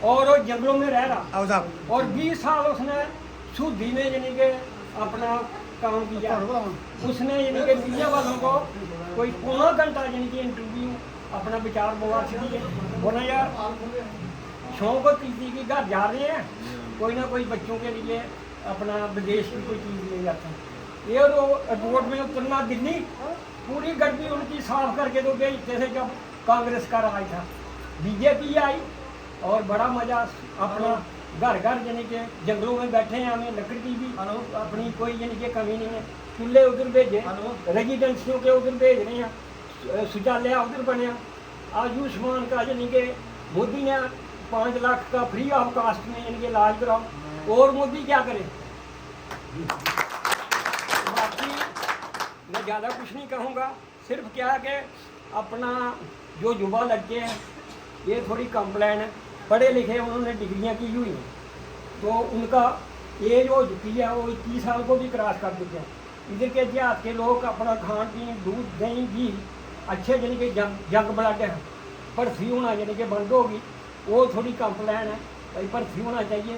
और वो जंगलों में रह रहा और 20 साल उसने सूदी में यानी कि अपना काम किया। उसने यानी कि मीडिया वालों को कोई पौना घंटा यानी कि इंटरव्यू अपना विचार बोला चाहिए। बोला यार शौक होती थी कि घर जा रहे हैं कोई ना कोई बच्चों के लिए अपना विदेश की कोई चीज़ ले जाते हैं। ये रोड में उतरना दिल्ली पूरी गड्डी उनकी साफ करके तो भेजते थे जब कांग्रेस का राज था। बीजेपी आई और बड़ा मज़ा अपना घर घर यानी कि जंगलों में बैठे हैं, हमें लकड़ी की भी अपनी कोई यानी कि कमी नहीं है। चूल्हे उधर भेजे, रेजिडेंसियों के उधर भेज रहे हैं, शौचालय उधर बने। आयुष्मान का यानी कि मोदी ने 5 लाख का फ्री ऑफ कास्ट में यानी कि इलाज कराओ। और मोदी क्या करे? बाकी मैं ज़्यादा कुछ नहीं कहूँगा, सिर्फ क्या है कि अपना जो युवा लड़के हैं ये थोड़ी कंप्लेन है, पढ़े लिखे उन्होंने डिग्रियां की हुई हैं, तो उनका एज हो चुकी है, वो 21 साल को भी क्रॉस कर चुके हैं। इधर के देहात के लोग अपना खान पीन दूध दही घी अच्छे यानी कि जंग ब्लड है, भर्ती होना यानी कि बंद होगी, वो थोड़ी कंप्लेन है भाई भर्ती होना चाहिए।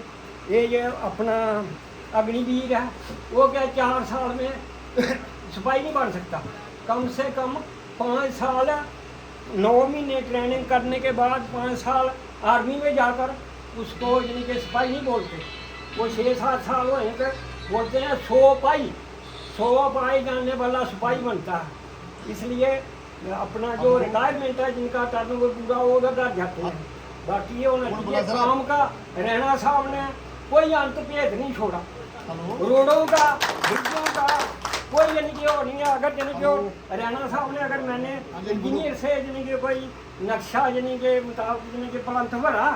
ये अपना अग्निवीर है वो क्या 4 साल में सिपाही नहीं बन सकता, कम से कम 5 साल 9 महीने ट्रेनिंग करने के बाद 5 साल आर्मी में जाकर उसको यानी कि सिपाही नहीं बोलते, वो 6-7 साल हुए तो बोलते हैं 100 पाई जानने वाला सिपाही बनता है। इसलिए अपना जो रिटायरमेंट है जिनका टर्न वो पूरा वो उधर जाते हैं। बाकी ये होना चाहिए काम का। रैना साहब ने कोई अंत भेद नहीं छोड़ा, रोडों का ब्रिजों का कोई यानी कि वो नहीं है। अगर यानी कि रैना साहब ने अगर मैंने इंजीनियर से यानी कि कोई नक्शा यानी के मुताबिक यानी कि प्लंथ भरा,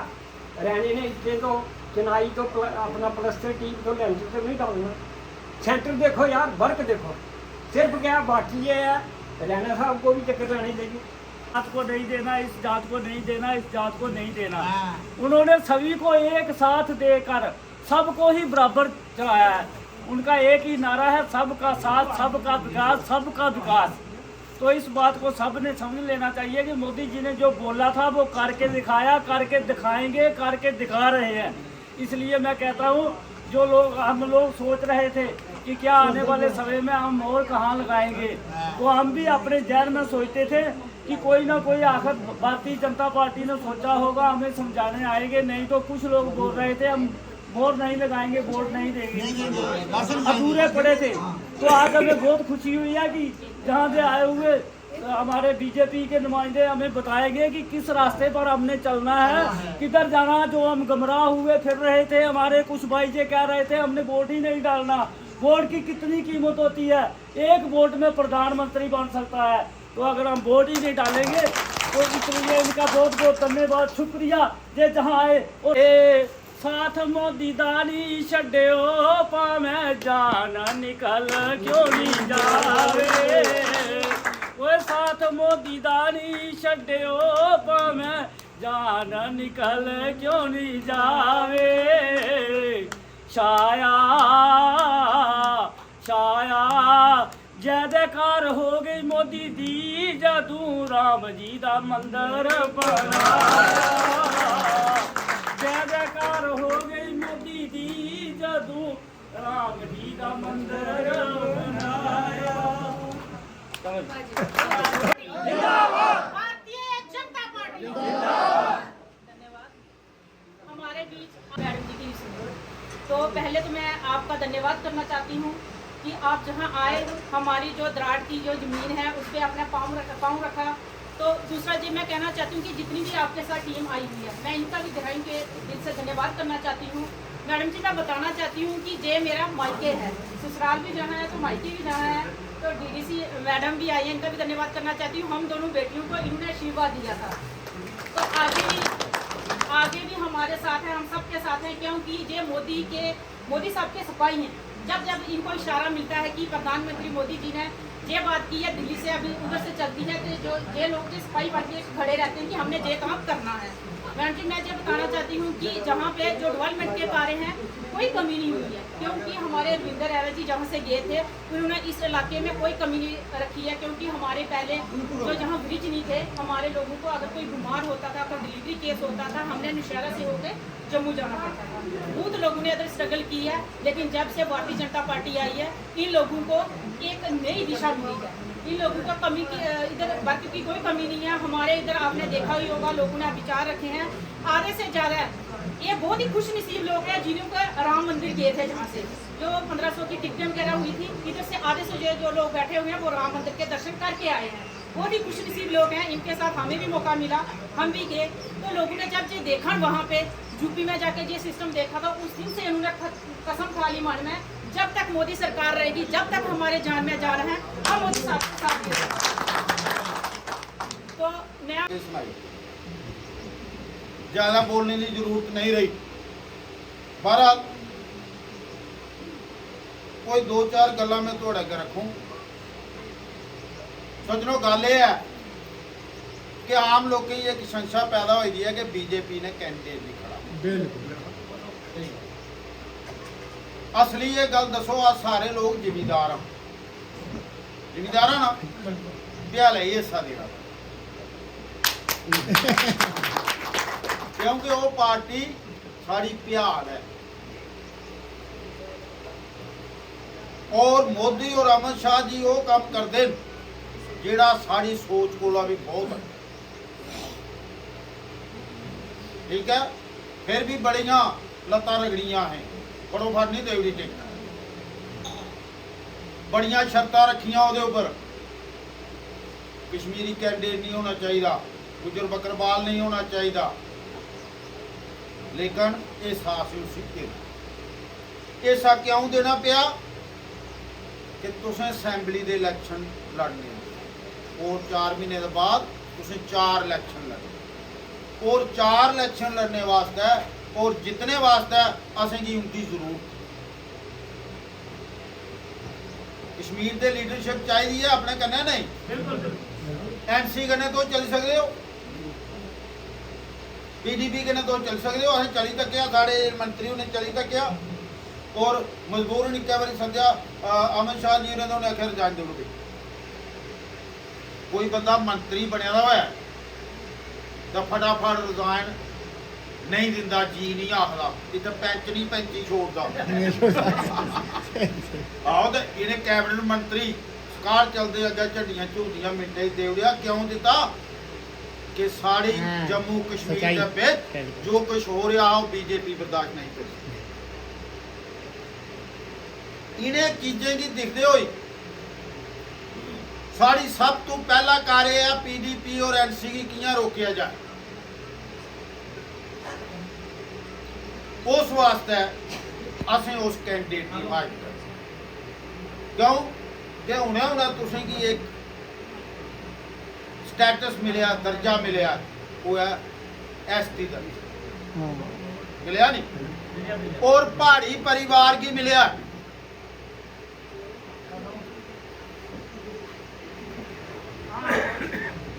रैने ने इससे तो चिनाई तो अपना प्लस्तर टीप तो लेंटर तो नहीं डालना। सेंटर देखो यार, वर्क देखो, सिर्फ क्या बाकी ये है रैना साहब को भी चक्कर लाने देगी। जात को नहीं देना, इस जात को नहीं देना, इस जात को नहीं देना। उन्होंने सभी को एक साथ देकर सबको ही बराबर चलाया है। उनका एक ही नारा है, सबका साथ, सबका विकास, सबका विकास। तो इस बात को सब ने समझ लेना चाहिए कि मोदी जी ने जो बोला था वो करके दिखाया, करके दिखाएंगे, करके दिखा रहे हैं। इसलिए मैं कहता हूँ जो लोग हम लोग सोच रहे थे कि क्या आने वाले समय में हम मोहर कहाँ लगाएंगे, तो हम भी अपने जहन में सोचते थे कि कोई ना कोई आखिर भारतीय जनता पार्टी ने सोचा होगा हमें समझाने आएंगे। नहीं तो कुछ लोग बोल रहे थे हम वोट नहीं लगाएंगे, वोट नहीं देंगे, अधूरे पड़े थे। तो आज हमें बहुत खुशी हुई है कि जहाँ से आए हुए हमारे बीजेपी के नुमाइंदे हमें बताएंगे कि किस रास्ते पर हमने चलना है, किधर जाना। जो हम गुमराह हुए फिर रहे थे, हमारे कुछ भाई जे कह रहे थे हमने वोट ही नहीं डालना। वोट की कितनी कीमत होती है, एक वोट में प्रधानमंत्री बन सकता है। तो अगर हम वोट ही नहीं डालेंगे तो इसलिए इनका बहुत बहुत धन्यवाद, शुक्रिया जे जहाँ आए। साथ मोदी दानी छड्यो पावे जान निकल क्यों नहीं जावे, वो साथ मोदी दानी छड्यो पावे जान निकल क्यों नहीं जावे। छाया छाया जय जयकार हो गई मोदी दी, जदू राम जी दा मंदिर बनाया। जय जयकार हो गई मोदी दी, जदू राम जी दा मंदिर बनाया। भारतीय जनता पार्टी जिंदाबाद। धन्यवाद हमारे बीच मैडम जी की। तो पहले तो मैं आपका धन्यवाद करना चाहती हूँ कि आप जहाँ आए, हमारी जो द्राड़ की जो ज़मीन है उस पर अपना पाँव रखा। तो दूसरा जी मैं कहना चाहती हूँ कि जितनी भी आपके साथ टीम आई हुई है, मैं इनका भी गहराई के दिल से धन्यवाद करना चाहती हूँ। मैडम जी मैं बताना चाहती हूँ कि ये मेरा मायके है, ससुराल भी जाना है तो मायके भी जाना है। तो डीडीसी मैडम भी आई है, इनका भी धन्यवाद करना चाहती हूँ। हम दोनों बेटियों को इन्होंने आशीर्वाद दिया था, तो आगे भी हमारे साथ हैं, हम सबके साथ हैं, क्योंकि ये मोदी साहब के सिपाही हैं। जब इनको इशारा मिलता है कि प्रधानमंत्री मोदी जी ने ये बात की है, दिल्ली से अभी उधर से चलती है, तो जो ये लोग जो सिपाही बन के खड़े रहते हैं कि हमने ये काम करना है। मैडम जी मैं ये बताना चाहती हूँ कि जहाँ पे जो डेवलपमेंट के कार्य हैं कोई कमी नहीं हुई है, क्योंकि हमारे रविंदर एरा जी जहाँ से गए थे उन्होंने इस इलाके में कोई कमी नहीं रखी है, क्योंकि हमारे पहले जो जहाँ ब्रिज नहीं थे हमारे लोगों को अगर कोई बीमार होता था, कोई डिलीवरी केस होता था, हमने नौशहरा से होकर जम्मू जाना पड़ता था। बहुत लोगों ने इधर स्ट्रगल की है, लेकिन जब से भारतीय जनता पार्टी आई है इन लोगों को एक नई दिशा मिली है। इन लोगों का कमी की इधर बाकी की कोई कमी नहीं है। हमारे इधर आपने देखा ही होगा, लोगों ने विचार रखे हैं आधे से ज़्यादा। ये बहुत ही खुश नसीब लोग हैं जिन्होंने राम मंदिर गए थे, जहाँ से जो 1500 की टिकटें वगैरह हुई थी, इधर से आधे से जो लोग बैठे हुए हैं वो राम मंदिर के दर्शन करके आए हैं। बहुत ही खुश नसीब लोग हैं, इनके साथ हमें भी मौका मिला, हम भी गए। तो लोगों ने जब ये देखा वहाँ पे यूपी में जाके ये सिस्टम देखा था, उस दिन से उन्होंने कसम खा ली मन में, जब तक मोदी सरकार रहेगी, जब तक हमारे जान में जान है, हम मोदी साथ तो मैं ज्यादा बोलने की जरूरत नहीं रही। बहरहाल कोई 2-4 गल्लां मैं तुहाडे अगे रखूं। सज्जनों, गल यह है कि आम लोगों की एक संशा पैदा हुई है कि बीजेपी ने कैंडिडेट नहीं खड़ा। बिल्कुल असली ये गल दसो, आज सारे लोग जिमीदार हैं, जिमीदार ना भ्याले ही हिस्सा देना, क्योंकि वो पार्टी साड़ी भ्याल है। और मोदी और अमित शाह जी वो काम करते जेड़ा साड़ी सोच कोला भी बहुत है। ठीक है, फिर भी बड़िया लत्तां रगड़ियां हैं, फटोफट नहीं देवड़ी टेकना, बड़िया शर्तां रखियां ਉਹਦੇ ਉੱਪਰ। कश्मीरी कैंडिडेट नहीं होना चाहिए, गुजर बकरवाल नहीं होना चाहिए, लेकिन एहसास उसी के ऐसा क्यों देना पिया कि तुसें असैंबली के इलैक्शन लड़ने और 4 महीने के बाद तुसें 4 इलैक्शन लड़ने, और 4 इलैक्शन लड़ने वास्ते और जितने वास्ते असेंगी उनकी जरूरत। कश्मीर के लीडरशिप चाहिए है अपने कन्ने नहीं, एनसी कन्ने तो चल सकते हो, पीडीपी कन्ने तो चल सकते हो, असें चली तक साढ़े मंत्री ने चली तक, और मजबूरन एक बार सद्या अमित शाह जी ने उन्हें आखिर रिजाइन दे दो। कोई बंदा मंत्री बनया हुआ है तो फटाफट रिजाइन नहीं दिंदा, जी नहीं आखदा, इतना पैंच नहीं पैंची छोड़ता। आओ तो इन्हें कैबिनेट मंत्री सरकार चलते अगर झंडियां झूटियां मिनटे दे दिया, क्यों दिता कि साड़ी जम्मू कश्मीर के जो कुछ हो रहा हो बीजेपी बर्दाश्त नहीं कर सकती। इन्हें चीजें की दिखते हुए साड़ी सब तो पहला कार्य है पीडीपी और एनसी की कियां रोकिया जाए। उस वास्ते असें उस कैंडिडेट की हिमायत कर, क्यों कि उन्हें तुसें की एक स्टेटस मिलया, दर्जा मिलया, वो है एसटी दर्जा मिलया नहीं, और पहाड़ी परिवार की मिलया।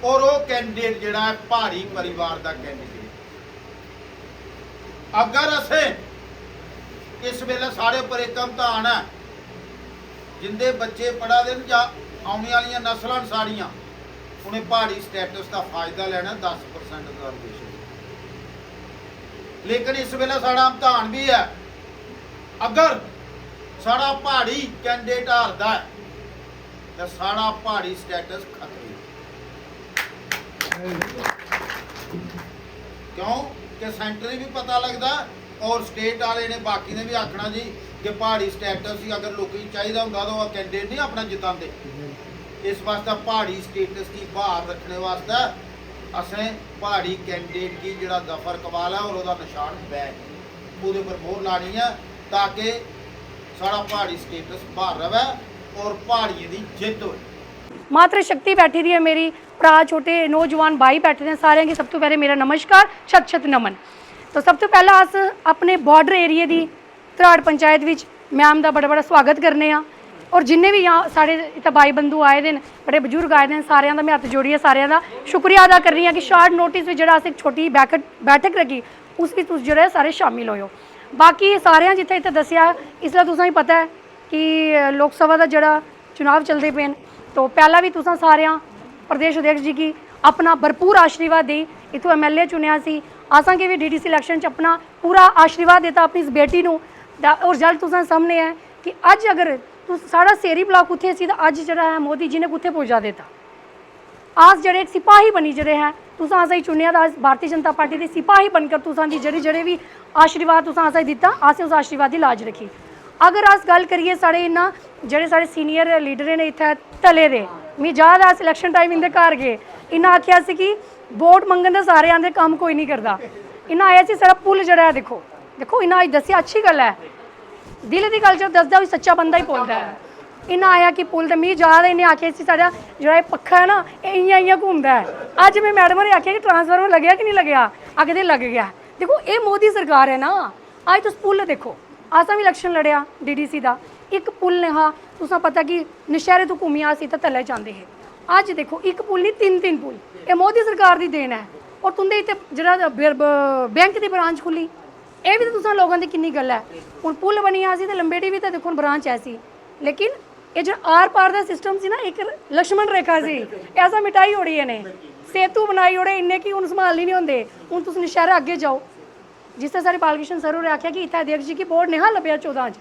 और वो कैंडिडेट जिहड़ा है पहाड़ी परिवार का कैंडिडेट, अगर असें इस वेले साढ़े पर एक इम्तिहान है, जिंदे बच्चे पढ़ा देन या आने वाली नस्लां साड़ियां उन्हें पहाड़ी स्टेटस का फायदा लेना 10% रिजर्वेशन, लेकिन इस वेले साड़ा इम्तिहान भी है, अगर साड़ा पहाड़ी कैंडिडेट हारदा है तो साड़ा पहाड़ी स्टेटस खत्म। क्यों कि सेंटर भी पता लगता और स्टेट वाले ने बाकी ने भी आखना जी कि पहाड़ी स्टेटस ही अगर लोग चाहिए होंगे तो वह कैंडिडेट नहीं अपना जिताते। इस वास्ते पहाड़ी स्टेटस की बहाल रखने वास्ते असें पहाड़ी कैंडिडेट की जिहड़ा जफर कमाल है और उसका निशान बैग वो पर मोहर लानी है, ताकि सारा पहाड़ी स्टेटस बहाल रहे और पहाड़ियों की जित हो। मातृ शक्ति बैठी दी है, मेरी भरा छोटे नौजवान भाई बैठे हैं, सारे की सब तो पहले मेरा नमस्कार, छत छत नमन। तो सब तो पहला अस अपने बॉर्डर एरिए की धराड़ पंचायत विच मैम का बड़ा बड़ा स्वागत करने और जिन्ने भी यहाँ साढ़े इतने भाई बंधु आए दे बड़े बजुर्ग आए दे सारिਆਂ ਦਾ मैं हत्थ जोड़िए सारिਆਂ ਦਾ शुक्रिया अदा कर रही हाँ कि शार्ट नोटिस में जरा एक छोटी बैठक रखी उस भी तुस जो सारे शामिल होयो। बाकी सारिਆਂ जिथे इतने दसिया इसलिए तुसें पता है कि लोक सभा का जरा चुनाव चलते पे तो पहला भी तुसा सारिਆਂ प्रदेश अध्यक्ष जी की अपना भरपूर आशीर्वाद दी इतों MLA चुनिया सी असा के भी DDC इलैक्शन अपना पूरा आशीर्वाद देता अपनी इस बेटी नूं और रिजल्ट तुसा सामने है कि अज अगर साड़ा सेरी ब्लॉक उत्थे सी अज जरा है मोदी जी ने कुत्थे पहुँचा देता। आज जड़े सिपाही बनी जड़े हैं तुसा असें चुनिया अज भारतीय जनता पार्टी के सिपाही बनकर तुसा दी जड़े भी आशीर्वाद तुसा असें दिता असें उस आशीर्वाद की लाज रखी। अगर अस गल करिए साढ़े इन्ना जेह्ड़े साढ़े सीनियर लीडर ने इत्थे तले दे मी याद है इलैक्शन टाइम इंदे घर गए इन्हें आख्या सी कि वोट मंगन दे सारे आंदे काम कोई नहीं करता इन्हें आया सी सारा पुल जड़ा है देखो देखो इन्हें अज दसिया अच्छी गल है दिल की गल जो दसदा भी सच्चा बंदा ही बोलता है। इन्हें आया कि पुल तो मी याद है इन्हें आख्या सी सारा जो पक्खा है ना इं इं घूमता है अज मैं मैडम ने आख्या कि ट्रांसफार्मर लग्या कि नहीं लग्या आखदे लग गया। देखो ये मोदी सरकार है ना अज तुस पुल देखो असा भी इलैक्शन लड़िया DDC का एक पुल ने हाँ तुसा पता कि नशहरे तो घूमी अस इत्थे थल्ले जांदे हे अज देखो एक पुल नहीं तीन तीन पुल ये मोदी सरकार की देन है। और तुंदे इत्थे जेह्ड़ा बैंक की ब्रांच खुली ये भी तो तुसां लोगों की किन्नी गल है हुण पुल बनिया सी ते लंबेड़ी भी तो देखो ब्रांच ऐसी लेकिन ये जो आर पार का सिस्टम सी ना एक लक्ष्मण रेखा सी ऐसा मिटाई ओड़ी इन्हें सेतु बनाई ओड़े इन्ने कि हुण संभाल ही नहीं होंदे। हुण तुस नशहरा अगे जाओ जिससे सारे बालकृष्ण सर होरें आख्या कि इत्थे अध्यक्ष जी की बोर्ड नहीं लभ्या 14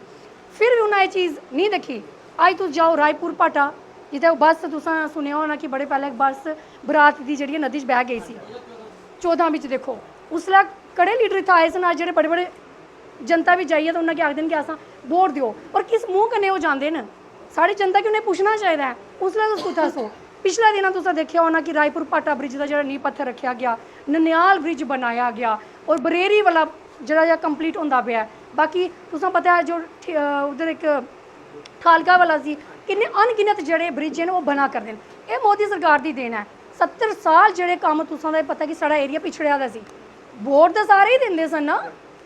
फिर भी उन्हें ये चीज़ नहीं देखी। अज तुस जाओ रायपुर भाटा जिते बस तुसां सुनिया होना कि बड़े पहले एक बस बरात की जी नदी च बह गई सी 14 बिच देखो उसलै कड़े लीडर इत्थे आए सन अज जेह्ड़े बड़े बड़े जनता भी जाइए तो उन्हें आखदे कि असां वोट दिओ और किस मुँह कन्नै वो जांदे न साढ़ी जनता कि उन्हें पुछना चाहिए उसलै तुस कुत्थै सो पिछले दिनों तुसें देखा होना कि रायपुर भाटा ब्रिज का जो नींह पत्थर रखा गया ननियाल ब्रिज बनाया गया और बरेरी वाला जरा कंप्लीट होंदा पिया। बाकी तुसें पता है जो उधर एक ठालका वाला सी किन्ने अनगिनत जड़े ब्रिज हैं वो बना करदे न ये मोदी सरकार की देन है। 70 साल जड़े काम तुसां दा पता कि साड़ा एरिया पिछड़िया दा सी वोट तो सारे ही देंदे सन ना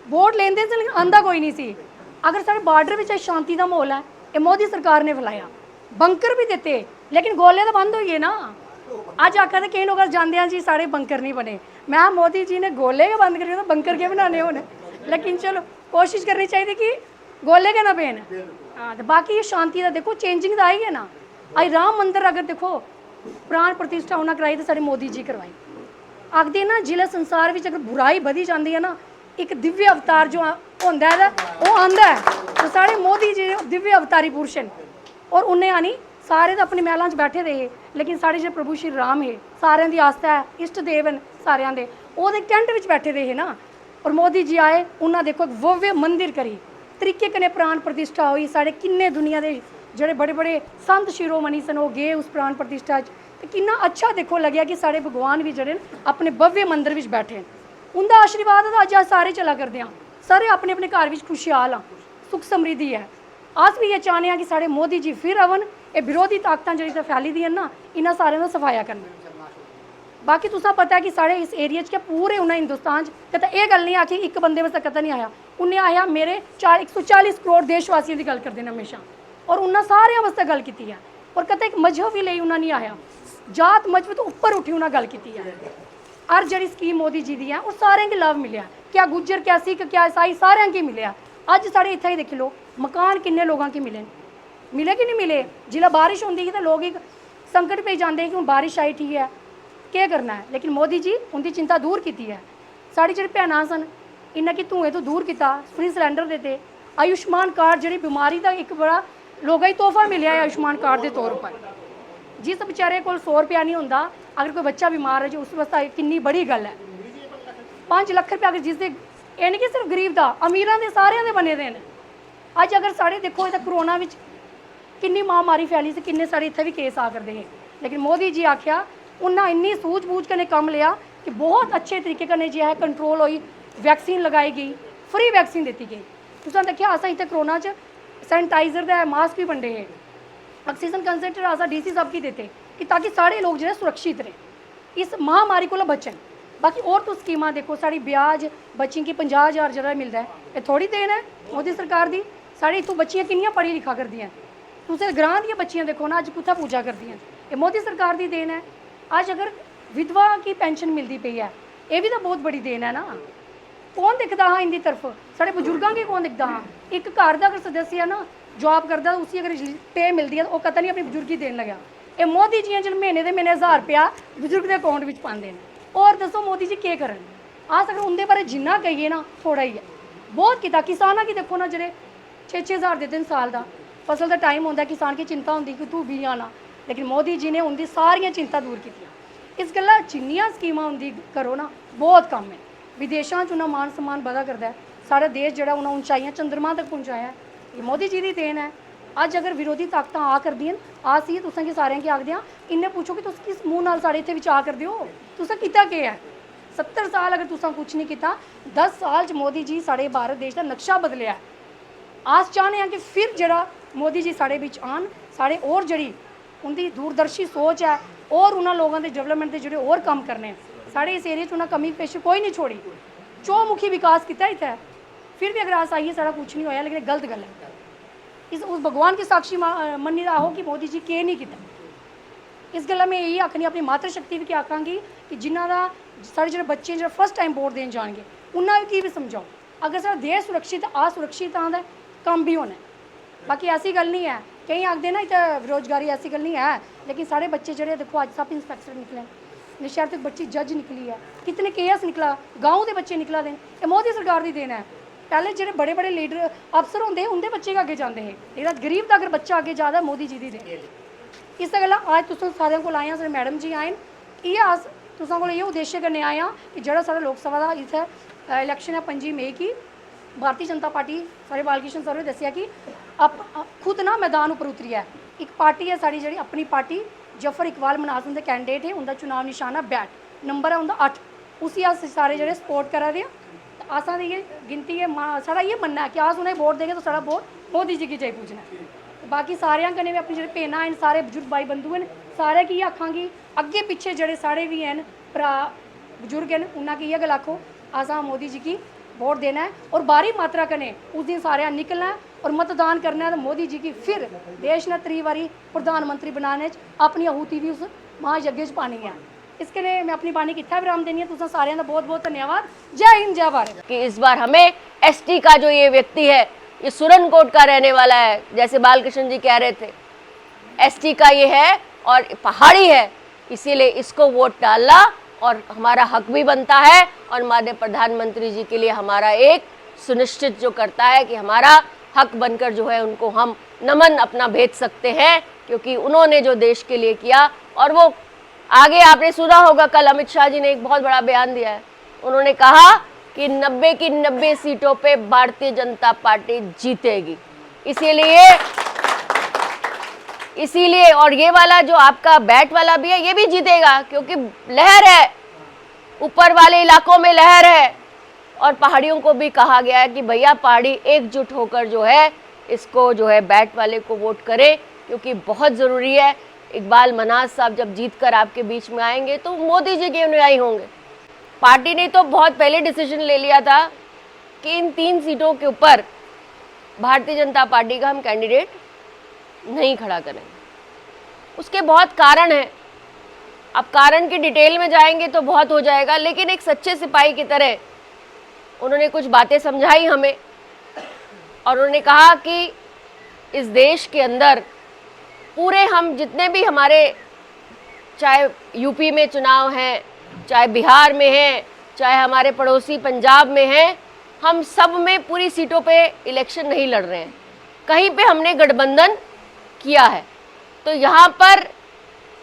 वोट लेंदे सन आंदा कोई नहीं सी। अगर साढ़े बार्डर में शांति का माहौल है ये मोदी सरकार ने फैलाया बंकर भी देते लेकिन गोले तो बंद हो गए ना। अज आखा कई लोग जाते हैं जी साढ़े बंकर नहीं बने मैं मोदी जी ने गोले के बंद करिए तो बंकर के बनाने होने लेकिन चलो कोशिश करनी चाहिए कि गोले के ना पेन। हाँ तो बाकी ये शांति का देखो चेंजिंग तो आई है ना। अज राम मंदिर अगर देखो प्राण प्रतिष्ठा उन्हें कराई तो साढ़े मोदी जी करवाई आखते ना जिले संसार में अगर बुराई बढ़ी जाती है ना एक दिव्य अवतार जो होंदा है वो आंदा है तो साढ़े मोदी जी दिव्य अवतारी पुरुष हैं और उन्हें आनी सारे तो अपने महलों बैठे दे लेकिन साढ़े जो प्रभु श्री राम है सारे की आस्था है इष्ट देव हैं सारिया के वो कैंट में बैठे दे है ना। और मोदी जी आए उन्हें देखो एक भव्य मंदिर करी तरीके कने प्राण प्रतिष्ठा हुई साढ़े किन्ने दुनिया के जोड़े बड़े बड़े संत शिरोमणि सन वो गए उस प्राण प्रतिष्ठा तो कितना अच्छा देखो लग्या कि साढ़े भगवान भी जड़े अपने भव्य मंदिर में बैठे हैं उनका आशीर्वाद तो अज सारे चला करते हैं सारे अपने अपने घर में खुशहाल हाँ सुख समृद्धि है। अस भी ये चाहते हैं कि साढ़े मोदी जी फिर आवन ये विरोधी ताकतां जी फैली दी ना इन्होंने सारे का सफाया करना। बाकी तुसा पता है कि साढ़े इस एरिया के पूरे उन्हें हिंदुस्तान कदा ये गल नहीं आखी एक बंदे वास्ते कदा नहीं आया उन्हें आया मेरे 140 करोड़ देशवासियों की गल करते हैं हमेशा और उन्हें सारे वास्ते गल की है और कदा एक मजहब भी ले उन्हें नहीं आया जात मजहब तो उपर उठी उन्हें गल की है। हर जी स्कीम मोदी जी दी है और सारे के लाभ मिले क्या गुज्जर क्या सिख क्या ईसाई सारे के मिले अज साढ़े इतना ही देख लो मकान किन्ने लोगों के मिले कि नहीं मिले जिला बारिश होंगी तो लोग एक संकट पे जाते कि हूँ बारिश आई ठीक है क्या करना है लेकिन मोदी जी उनकी चिंता दूर की है। साड़ी जी भैन सन इन्हें कि धुएँ तो दूर किया फ्री सिलेंडर देते आयुष्मान कार्ड जी बीमारी का एक बड़ा लोगों ही तोहफा मिले आयुष्मान कार्ड के तौर पर जिस बेचारे को 100 रुपया नहीं होंदा अगर कोई बच्चा बीमार है जो उस वास्ते कितनी बड़ी गल है 5 लाख रुपया अगर जिससे ये नहीं कि सिर्फ गरीब का अमीरों के सारे के बने दे अज अगर साढ़े देखो इतना करोना में किन्नी महामारी फैली से किन्ने साढ़े इतने भी केस आ करते हैं लेकिन मोदी जी आख्या उन्हें इन्नी सूझ बूझ कने काम लिया कि बहुत अच्छे तरीके कने जो है कंट्रोल हुई वैक्सीन लगाई गई फ्री वैक्सीन दी गई। तुसें देखिया अस इतने करोना च सैनिटाइजर का मास्क भी बंडे हैं ऑक्सीजन कंसनट्रेटर असा DC सब की देते कि ताकि सारे लोग जो सुरक्षित रहे इस महामारी को बचन। बाकी और तो स्कीमां देखो साड़ी ब्याज बच्ची की 50,000 जरा मिलता है ये थोड़ी देन है मोदी सरकार की साड़ी इतों बच्चियां किनियां पढ़ी लिखा कर दियां ਤੁਸੀਂ ਗ੍ਰਾਂ ਦੀਆਂ ਬੱਚੀਆਂ ਦੇਖੋ ਨਾ, ਅੱਜ ਕਿੱਥੇ ਪੂਜਾ ਕਰਦੀਆਂ। ਇਹ ਮੋਦੀ ਸਰਕਾਰ ਦੀ ਦੇਣ ਹੈ। ਅੱਜ ਅਗਰ ਵਿਧਵਾ की ਪੈਨਸ਼ਨ ਮਿਲਦੀ ਪਈ ਹੈ, ਇਹ ਵੀ ਤਾਂ ਬਹੁਤ ਬੜੀ ਦੇਣ ਹੈ ਨਾ। ਕੌਣ ਦਿਖਦਾ ਹਾਂ ਇੰਦੀ ਤਰਫ, ਸਾਡੇ ਬਜ਼ੁਰਗਾਂ ਕੀ ਕੌਣ ਦਿਖਦਾ ਹਾਂ। ਇੱਕ ਘਰ ਦਾ ਅਗਰ ਸਦस्य ਨਾ ਜॉब ਕਰਦਾ, ਉਸੇ ਅਗਰ पे ਮਿਲਦੀ ਹੈ, ਉਹ ਕਤਲ ਨਹੀਂ ਆਪਣੀ ਬਜ਼ੁਰਗੀ ਦੇਣ ਲਗਾ। ਇਹ ਮੋਦੀ ਜੀ ਜਿਹੜੇ ਮਹੀਨੇ ਦੇ ਮਹੀਨੇ 1000 ਰੁਪਇਆ ਬਜ਼ੁਰਗ ਦੇ ਅਕਾਊਂਟ ਵਿੱਚ ਪਾਉਂਦੇ ਨੇ। ਔਰ ਦੱਸੋ ਮੋਦੀ ਜੀ ਕੀ ਕਰਨ। ਆ ਸਕਦਾ ਉਹਦੇ ਬਾਰੇ ਜਿੰਨਾ ਕਹੀਏ ਨਾ ਥੋੜਾ ਹੀ ਹੈ। ਬਹੁਤ ਕੀਤਾ ਕਿਸਾਨਾਂ ਕੀ ਦੇਖੋ ਨਾ, ਜਿਹੜੇ 6-6 ਹਜ਼ਾਰ ਦੇ 3 ਸਾਲ ਦਾ ਫਸਲ ਦਾ ਟਾਈਮ ਹੁੰਦਾ, ਕਿਸਾਨ की चिंता ਹੁੰਦੀ ਕਿ ਤੂੰ ਵੀ ਆਣਾ, ਲੇਕਿਨ ਮੋਦੀ ਜੀ ਨੇ ਉਹਦੀ ਸਾਰੀਆਂ ਚਿੰਤਾ ਦੂਰ ਕੀਤੀਆਂ। ਇਸ ਗੱਲਾਂ ਜਿੰਨੀਆਂ ਸਕੀਮਾਂ ਹੁੰਦੀ ਕਰੋ ਨਾ, ਬਹੁਤ ਕੰਮ ਹੈ। ਵਿਦੇਸ਼ਾਂ 'ਚ ਉਹਨਾਂ ਮਾਨ ਸਨਮਾਨ ਵਧਾ ਕਰਦਾ ਹੈ। ਸਾਡਾ ਦੇਸ਼ ਜਿਹੜਾ ਉਹਨਾਂ ਉਚਾਈਆਂ ਚੰਦਰਮਾ ਤੱਕ ਪਹੁੰਚਾਇਆ ਹੈ, ਇਹ ਮੋਦੀ ਜੀ ਦੀ ਦੇਣ ਹੈ। ਅੱਜ ਅਗਰ ਵਿਰੋਧੀ ਤਾਕਤਾਂ ਆ ਕਰਦੀਆਂ ਆ ਸੀ, ਤੁਸੀਂ ਕਿ ਸਾਰਿਆਂ ਕੀ ਆਖਦੇ ਆ, ਇੰਨੇ ਪੁੱਛੋ ਕਿ ਤੁਸੀਂ ਕਿਸ ਮੂੰਹ ਨਾਲ ਸਾਡੇ ਇੱਥੇ ਵਿੱਚ ਆ ਕਰਦੇ ਹੋ। ਤੁਸੀਂ ਕੀਤਾ ਕੀ ਹੈ? 70 ਸਾਲ ਅਗਰ ਤੁਸੀਂ ਕੁਝ ਨਹੀਂ ਕੀਤਾ, 10 ਸਾਲ 'ਚ ਮੋਦੀ ਜੀ ਸਾਡੇ ਭਾਰਤ ਦੇਸ਼ ਦਾ ਨਕਸ਼ਾ ਬਦਲਿਆ। ਆਸ ਚਾਹੁੰਦੇ ਹਾਂ ਕਿ ਫਿਰ ਜਿਹੜਾ ਮੋਦੀ ਜੀ ਸਾਡੇ ਵਿੱਚ ਆਉਣ, ਸਾਡੇ ਹੋਰ ਜਿਹੜੀ उनकी दूरदर्शी सोच है और उन्होंने लोगों के डेवलपमेंट के जोड़े और काम करने साढ़े इस एरिया उन्हें कमी पेशी कोई नहीं छोड़ी। चौमुखी विकास किया इतना, फिर भी अगर आस आइए सारा कुछ नहीं होया, लेकिन गलत गल है। इस उस भगवान की साक्षी मन्नी हो कि मोदी जी के नहीं किया। इस गल में यही आखनी अपनी मातृ शक्ति भी आखांगी कि जिन्हों का साढ़े जो बच्चे जो फर्स्ट टाइम वोट देने जाएंगे उन्होंने भी समझाओ, अगर सारा देश सुरक्षित असुरक्षित आता काम भी होना। बाकी ऐसी गल नहीं है, कई आखते ना इतना बेरोजगारी ऐसी गल नहीं है, लेकिन साढ़े बच्चे जो देखो अज सब इंस्पैक्टर निकले, नशहर तक बच्ची जज निकली है, कितने केएस निकला, गाँव के बच्चे निकला दे। ये मोदी सरकार की देन है। पहले जो बड़े बड़े लीडर अफसर होंगे उनके बच्चे आगे जाते हैं, लेकिन गरीब का अगर बच्चा आगे जाता मोदी जी की देन। इस गल्ला अज तुम सारे को आए, सारे मैडम जी आए, ये अस तुसा को ये उद्देश्य करने आए हैं कि जो सारा लोक सभा का इतना इलैक्शन है 5 मई की, भारतीय जनता पार्टी सारे बालकृष्ण सर ने दसिया कि खुद ना मैदान उपर उतरी है। एक पार्टी है साड़ी जी अपनी पार्टी, जफर इकबाल मनाज उनके कैंडिडेट है, उनका चुनाव निशान है बैट, नंबर है उनका 8, उसी अस सारे जो सपोर्ट करा रहे हैं। आसा दी ये गिनती है, सारा ये मनना है कि अस उन्हें वोट देंगे तो सारा वोट मोदी जी की जाए पूछना है। बाकी सारे कन्नै भी अपनी जो भैन हैं, सारे बजुर्ग भाई बंधु हैं, सारे की आखांगी अगे पिछे जोड़े साढ़े भी हैं भरा बजुर्ग हैं, उन्होंने ये गल आखो असा मोदी जी की वोट देना है और भारी मात्रा कने उस दिन सारे निकलना है और मतदान करना है। तो मोदी जी की फिर देश ने 3 बारी प्रधानमंत्री बनाने अपनी आहूति भी उस महायज्ञ पानी है। इसके लिए मैं अपनी बाणी की इतना विराम देनी है। तुम सारे का बहुत बहुत धन्यवाद। जय हिंद जय भारत। कि इस बार हमें एसटी का जो ये व्यक्ति है, ये सुरनकोट का रहने वाला है, जैसे बालकृष्ण जी कह रहे थे, एसटी का ये है और पहाड़ी है, इसीलिए इसको वोट डालना और हमारा हक भी बनता है और माननीय प्रधानमंत्री जी के लिए हमारा एक सुनिश्चित जो करता है कि हमारा हक बनकर जो है उनको हम नमन अपना भेज सकते हैं, क्योंकि उन्होंने जो देश के लिए किया। और वो आगे आपने सुना होगा, कल अमित शाह जी ने एक बहुत बड़ा बयान दिया है, उन्होंने कहा कि 90 की 90 सीटों पे भारतीय जनता पार्टी जीतेगी। इसीलिए और ये वाला जो आपका बैट वाला भी है ये भी जीतेगा, क्योंकि लहर है, ऊपर वाले इलाकों में लहर है। और पहाड़ियों को भी कहा गया है कि भैया पहाड़ी एकजुट होकर जो है इसको जो है बैट वाले को वोट करें, क्योंकि बहुत ज़रूरी है। इकबाल मनाज साहब जब जीत कर आपके बीच में आएंगे तो मोदी जी के अनुयायी होंगे। पार्टी ने तो बहुत पहले डिसीजन ले लिया था कि इन 3 सीटों के ऊपर भारतीय जनता पार्टी का हम कैंडिडेट नहीं खड़ा करेंगे। उसके बहुत कारण हैं, अब कारण की डिटेल में जाएंगे तो बहुत हो जाएगा, लेकिन एक सच्चे सिपाही की तरह उन्होंने कुछ बातें समझाई हमें और उन्होंने कहा कि इस देश के अंदर पूरे हम जितने भी हमारे, चाहे यूपी में चुनाव हैं, चाहे बिहार में हैं, चाहे हमारे पड़ोसी पंजाब में हैं, हम सब में पूरी सीटों पे इलेक्शन नहीं लड़ रहे हैं, कहीं पे हमने गठबंधन किया है। तो यहाँ पर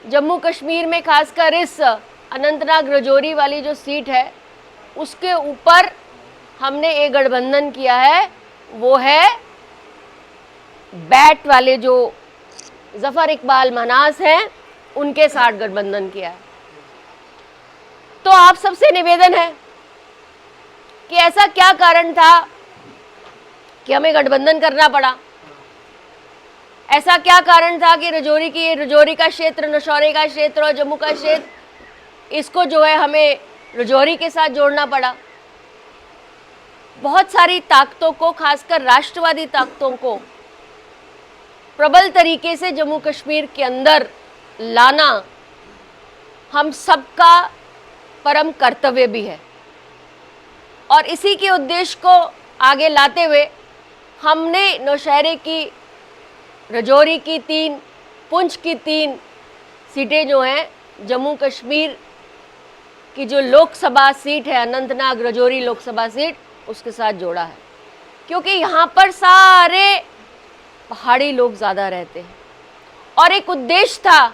जम्मू कश्मीर में खासकर इस अनंतनाग राजौरी वाली जो सीट है उसके ऊपर हमने एक गठबंधन किया है, वो है बैट वाले जो जफर इकबाल मनाज हैं उनके साथ गठबंधन किया है। तो आप सबसे निवेदन है कि ऐसा क्या कारण था कि हमें गठबंधन करना पड़ा, ऐसा क्या कारण था कि राजौरी का क्षेत्र, नौशहरे का क्षेत्र और जम्मू का क्षेत्र, इसको जो है हमें राजौरी के साथ जोड़ना पड़ा। बहुत सारी ताकतों को, खासकर राष्ट्रवादी ताकतों को प्रबल तरीके से जम्मू कश्मीर के अंदर लाना हम सबका परम कर्तव्य भी है। और इसी के उद्देश्य को आगे लाते हुए हमने नौशहरे की, राजौरी की 3, पुंछ की 3 सीटें जो हैं जम्मू कश्मीर की जो लोकसभा सीट है, अनंतनाग राजौरी लोकसभा सीट, उसके साथ जोड़ा है। क्योंकि यहाँ पर सारे पहाड़ी लोग ज़्यादा रहते हैं और एक उद्देश्य था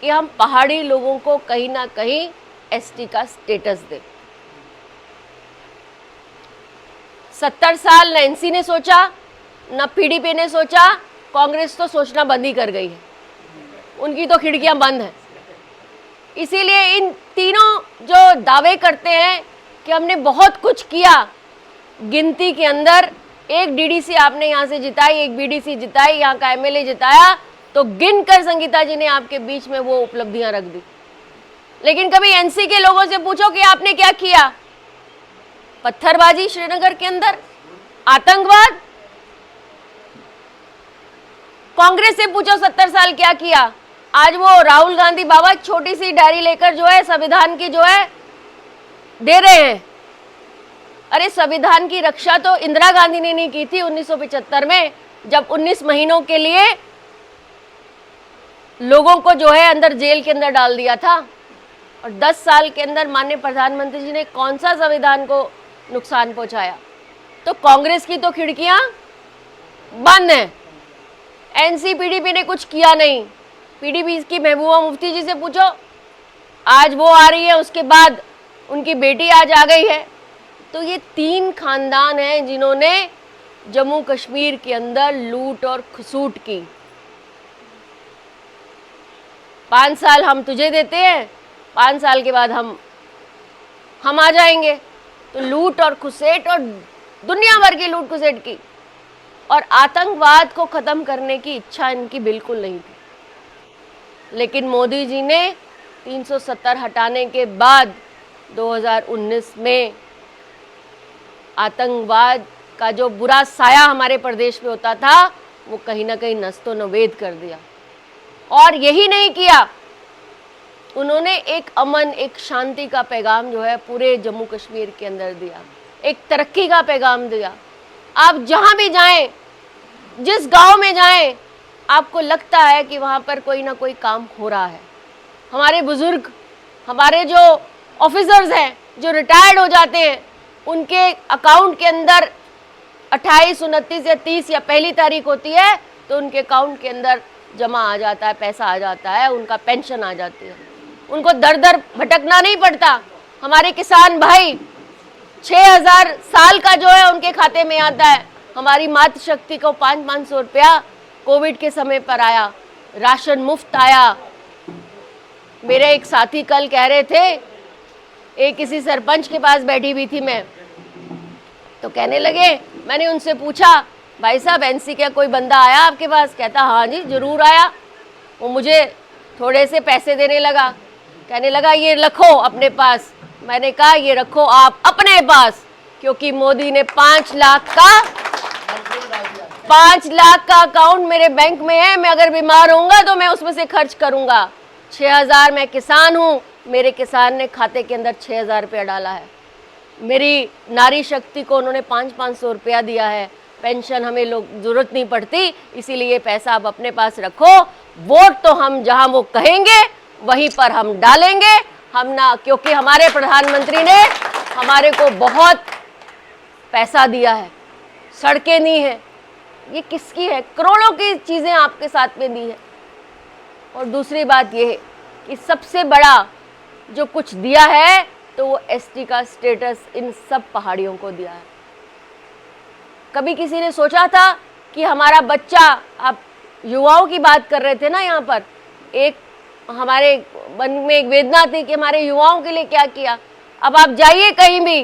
कि हम पहाड़ी लोगों को कहीं ना कहीं एसटी का स्टेटस दें। 70 साल न एनसी ने सोचा, न पीडीपी ने सोचा, कांग्रेस तो सोचना बंद ही कर गई है, उनकी तो खिड़कियां बंद हैं। इसीलिए इन तीनों जो दावे करते हैं कि हमने बहुत कुछ किया, गिनती के अंदर एक डीडीसी आपने यहाँ से जिताई, एक बीडीसी जिताई, यहाँ का एमएलए जिताया, तो गिनकर संगीता जी ने आपके बीच में वो उपलब्धियां रख दी। लेकिन कभी एनसी के लोगों से पूछो कि आपने क्या किया? पत्थरबाजी श्रीनगर के अंदर, आतंकवाद। कांग्रेस से पूछो 70 साल क्या किया? आज वो राहुल गांधी बाबा छोटी सी डायरी लेकर जो है संविधान की जो है दे रहे हैं। अरे संविधान की रक्षा तो इंदिरा गांधी ने नहीं की थी 1975 में, जब 19 महीनों के लिए लोगों को जो है अंदर जेल के अंदर डाल दिया था। और 10 साल के अंदर माननीय प्रधानमंत्री जी ने कौन सा संविधान को नुकसान पहुंचाया? तो कांग्रेस की तो खिड़कियां बंद हैं। एनसी पीडीपी ने कुछ किया नहीं। पीडीपी की महबूबा मुफ्ती जी से पूछो, आज वो आ रही है, उसके बाद उनकी बेटी आज आ गई है। तो ये 3 खानदान हैं जिन्होंने जम्मू कश्मीर के अंदर लूट और खसूट की। 5 साल हम तुझे देते हैं, 5 साल के बाद हम आ जाएंगे। तो लूट और खुसेट और दुनिया भर की लूट खुसेट की, और आतंकवाद को खत्म करने की इच्छा इनकी बिल्कुल नहीं थी। लेकिन मोदी जी ने 370 हटाने के बाद 2019 में आतंकवाद का जो बुरा साया हमारे प्रदेश में होता था, वो कहीं ना कहीं नस्तो नवेद कर दिया। और यही नहीं किया, उन्होंने एक अमन, एक शांति का पैगाम जो है पूरे जम्मू कश्मीर के अंदर दिया, एक तरक्की का पैगाम दिया। आप जहाँ भी जाएं, जिस गांव में जाएं, आपको लगता है कि वहाँ पर कोई ना कोई काम हो रहा है। हमारे बुजुर्ग, हमारे जो ऑफिसर्स हैं जो रिटायर्ड हो जाते हैं, उनके अकाउंट के अंदर 28, 29 या 30 या पहली तारीख होती है तो उनके अकाउंट के अंदर जमा आ जाता है, पैसा आ जाता है, उनका पेंशन आ जाती है। उनको दर दर भटकना नहीं पड़ता। हमारे किसान भाई 6000 साल का जो है उनके खाते में आता है। हमारी मातृशक्ति को 500-500 रुपया कोविड के समय पर आया, राशन मुफ्त आया। मेरे एक साथी कल कह रहे थे, एक किसी सरपंच के पास बैठी हुई थी मैं, तो कहने लगे, मैंने उनसे पूछा, भाई साहब एनसी का कोई बंदा आया आपके पास? कहता हाँ जी जरूर आया, वो मुझे थोड़े से पैसे देने लगा, कहने लगा ये रखो अपने पास। मैंने कहा ये रखो आप अपने पास, क्योंकि मोदी ने 5 लाख का अकाउंट मेरे बैंक में है। मैं अगर बीमार होऊंगा तो मैं उसमें से खर्च करूंगा। 6000, मैं किसान हूं, मेरे किसान ने खाते के अंदर 6000 रुपया डाला है। मेरी नारी शक्ति को उन्होंने 500-500 रुपया दिया है। पेंशन हमें लोग जरूरत नहीं पड़ती, इसीलिए पैसा आप अपने पास रखो। वोट तो हम जहां वो कहेंगे वहीं पर हम डालेंगे, हम ना, क्योंकि हमारे प्रधानमंत्री ने हमारे को बहुत पैसा दिया है, सड़कें दी हैं। ये किसकी है? करोड़ों की चीज़ें आपके साथ में दी है। और दूसरी बात ये है कि सबसे बड़ा जो कुछ दिया है तो वो एसटी का स्टेटस इन सब पहाड़ियों को दिया है। कभी किसी ने सोचा था कि हमारा बच्चा, आप युवाओं की बात कर रहे थे ना यहाँ पर, एक हमारे मन में एक वेदना थी कि हमारे युवाओं के लिए क्या किया। अब आप जाइए कहीं भी,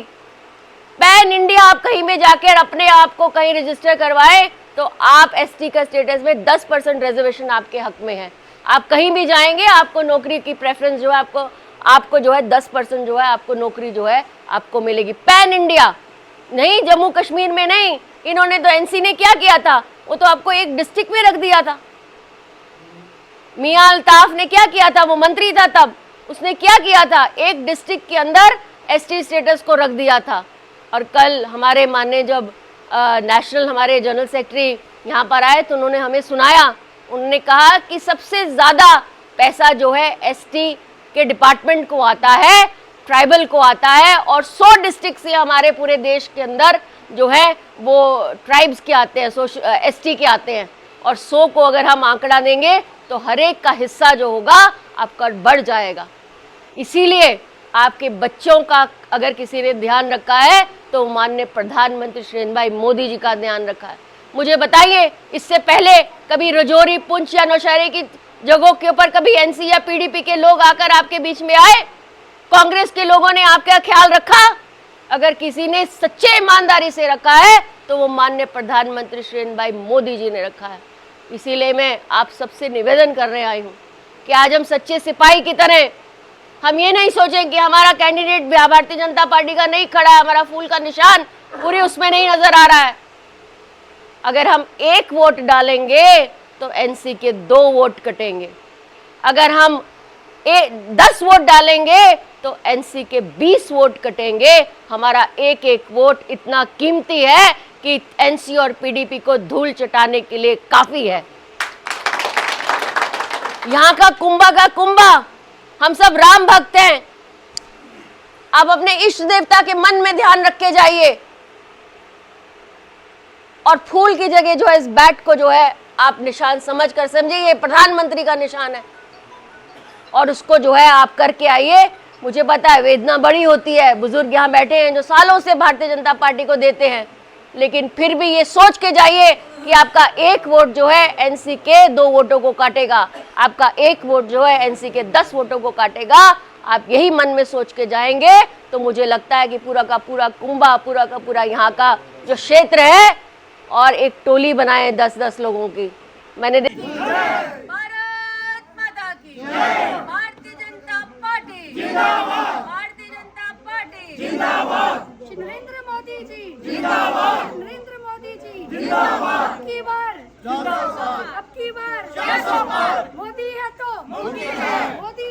पैन इंडिया आप कहीं में जाकर अपने आप को कहीं रजिस्टर करवाए तो आप एसटी का स्टेटस में 10% रिजर्वेशन आपके हक में है। आप कहीं भी जाएंगे आपको नौकरी की प्रेफरेंस जो है आपको जो है 10% जो है आपको नौकरी जो है आपको मिलेगी। पैन इंडिया नहीं, जम्मू कश्मीर में नहीं। इन्होंने तो एनसी ने क्या किया था, वो तो आपको एक डिस्ट्रिक्ट में रख दिया था। मियां अल्ताफ ने क्या किया था, वो मंत्री था तब, उसने क्या किया था, एक डिस्ट्रिक्ट के अंदर एसटी स्टेटस को रख दिया था। और कल हमारे माननीय जब नेशनल हमारे जनरल सेक्रेटरी यहाँ पर आए तो उन्होंने हमें सुनाया, उन्होंने कहा कि सबसे ज़्यादा पैसा जो है एसटी के डिपार्टमेंट को आता है, ट्राइबल को आता है, और 100 डिस्ट्रिक्ट से हमारे पूरे देश के अंदर जो है वो ट्राइब्स के आते हैं, एसटी के आते हैं। और 100 को अगर हम आंकड़ा देंगे तो हर एक का हिस्सा जो होगा आपका बढ़ जाएगा। इसीलिए आपके बच्चों का अगर किसी ने ध्यान रखा है तो माननीय प्रधानमंत्री श्री नरेंद्र भाई मोदी जी का ध्यान रखा है। मुझे बताइए, इससे पहले कभी रजौरी, पुंछ या नौशहरे की जगहों के ऊपर कभी एनसी या पीडीपी के लोग आकर आपके बीच में आए? कांग्रेस के लोगों ने आपका ख्याल रखा? अगर किसी ने सच्चे ईमानदारी से रखा है तो वो माननीय प्रधानमंत्री श्री नरेंद्र भाई मोदी जी ने रखा है। इसीलिए मैं आप सबसे निवेदन करने आई हूँ कि आज हम सच्चे सिपाही की तरह हम ये नहीं सोचें कि हमारा कैंडिडेट भारतीय जनता पार्टी का नहीं खड़ा है, हमारा फूल का निशान पूरी उसमें नहीं नजर आ रहा है। अगर हम 1 वोट डालेंगे तो एनसी के 2 वोट कटेंगे, अगर हम 10 वोट डालेंगे तो एनसी के 20 वोट कटेंगे। हमारा एक एक वोट इतना कीमती है कि एनसी और पीडीपी को धूल चटाने के लिए काफी है। यहाँ का कुंभा, हम सब राम भक्त हैं। आप अपने इष्ट देवता के मन में ध्यान रख के जाइए, और फूल की जगह जो है इस बैट को जो है आप निशान समझ कर समझिए ये प्रधानमंत्री का निशान है, और उसको जो है आप करके आइए। मुझे पता है वेदना बड़ी होती है, बुजुर्ग यहाँ बैठे हैं जो सालों से भारतीय जनता पार्टी को देते हैं, लेकिन फिर भी ये सोच के जाइए कि आपका 1 वोट जो है एनसी के 2 वोटों को काटेगा, आपका 1 वोट जो है एनसी के 10 वोटों को काटेगा। आप यही मन में सोच के जाएंगे तो मुझे लगता है कि पूरा का पूरा कुंभा, पूरा का पूरा यहाँ का जो क्षेत्र है, और एक टोली बनाए 10-10 लोगों की। मैंने भारत माता की भारतीय जनता पार्टी जिंदाबाद, भारतीय जनता पार्टी जिंदाबाद, नरेंद्र मोदी जी जिंदाबाद, नरेंद्र मोदी जी जिंदाबाद, अब की बार जिंदाबाद, अब की बार मोदी है तो मोदी है, मोदी